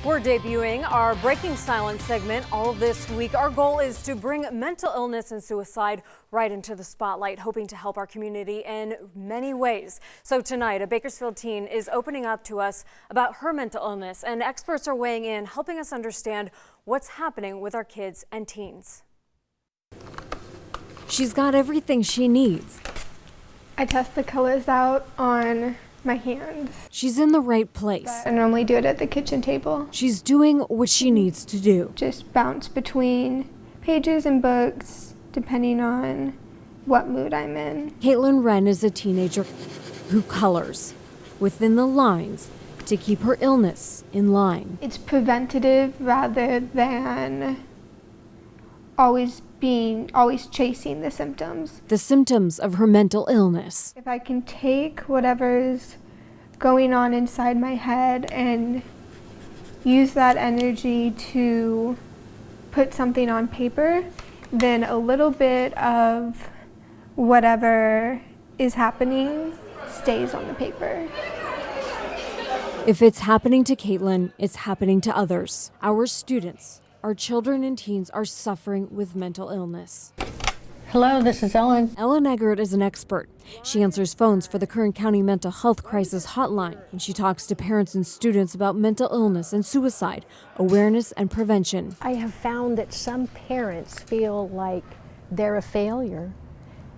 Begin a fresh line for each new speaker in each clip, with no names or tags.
We're debuting our Breaking Silence segment all this week. Our goal is to bring mental illness and suicide right into the spotlight, hoping to help our community in many ways. So tonight, a Bakersfield teen is opening up to us about her mental illness, and experts are weighing in, helping us understand what's happening with our kids and teens. She's got everything she needs.
I test the colors out on my hands.
She's in the right place.
I normally do it at the kitchen table.
She's doing what she needs to do.
Just bounce between pages and books, depending on what mood I'm in.
Caitlin Wren is a teenager who colors within the lines to keep her illness in line.
It's preventative rather than always chasing the symptoms.
The symptoms of her mental illness.
If I can take whatever's going on inside my head and use that energy to put something on paper, then a little bit of whatever is happening stays on the paper.
If it's happening to Caitlin, it's happening to others. Our students, our children and teens are suffering with mental illness.
Hello, this is Ellen.
Ellen Eggert is an expert. She answers phones for the Kern County Mental Health Crisis Hotline, and she talks to parents and students about mental illness and suicide, awareness and prevention.
I have found that some parents feel like they're a failure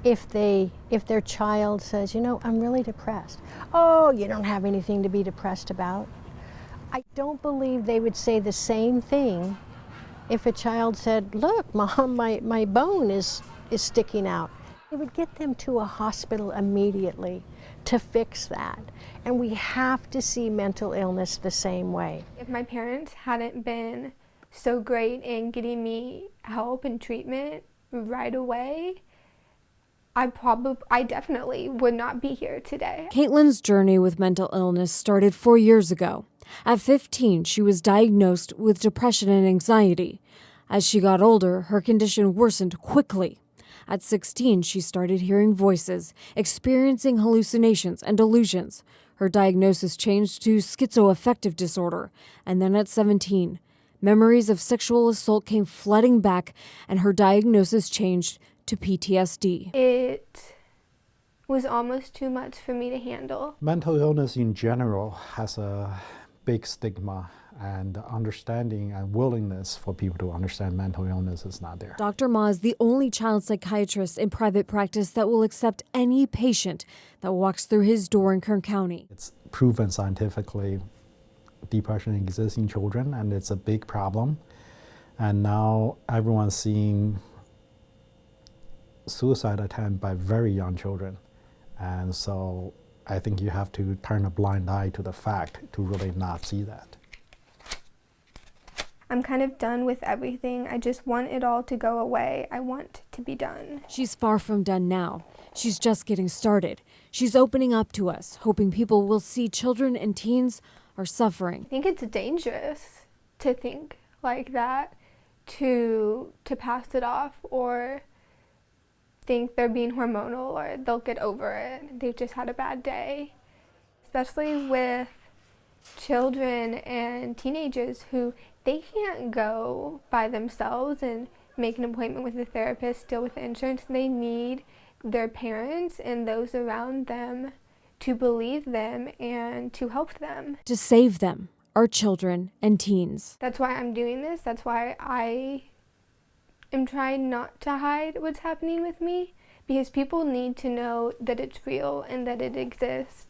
if their child says, you know, I'm really depressed. Oh, you don't have anything to be depressed about. I don't believe they would say the same thing if a child said, look, Mom, my bone is sticking out. It would get them to a hospital immediately to fix that. And we have to see mental illness the same way.
If my parents hadn't been so great in getting me help and treatment right away, I definitely would not be here today.
Caitlin's journey with mental illness started 4 years ago. At 15, she was diagnosed with depression and anxiety. As she got older, her condition worsened quickly. At 16, she started hearing voices, experiencing hallucinations and delusions. Her diagnosis changed to schizoaffective disorder. And then at 17, memories of sexual assault came flooding back, and her diagnosis changed to PTSD.
It was almost too much for me to handle.
Mental illness in general has a big stigma, and understanding and willingness for people to understand mental illness is not there.
Dr. Ma is the only child psychiatrist in private practice that will accept any patient that walks through his door in Kern County.
It's proven scientifically depression exists in children, and it's a big problem. And now everyone's seeing suicide attempt by very young children. And so I think you have to turn a blind eye to the fact to really not see that.
I'm kind of done with everything. I just want it all to go away. I want to be done.
She's far from done now. She's just getting started. She's opening up to us, hoping people will see children and teens are suffering.
I think it's dangerous to think like that, to pass it off or think they're being hormonal or they'll get over it. They've just had a bad day. Especially with children and teenagers who they can't go by themselves and make an appointment with a therapist, deal with insurance. They need their parents and those around them to believe them and to help them.
To save them, our children and teens.
That's why I'm doing this. That's why I am trying not to hide what's happening with me, because people need to know that it's real and that it exists.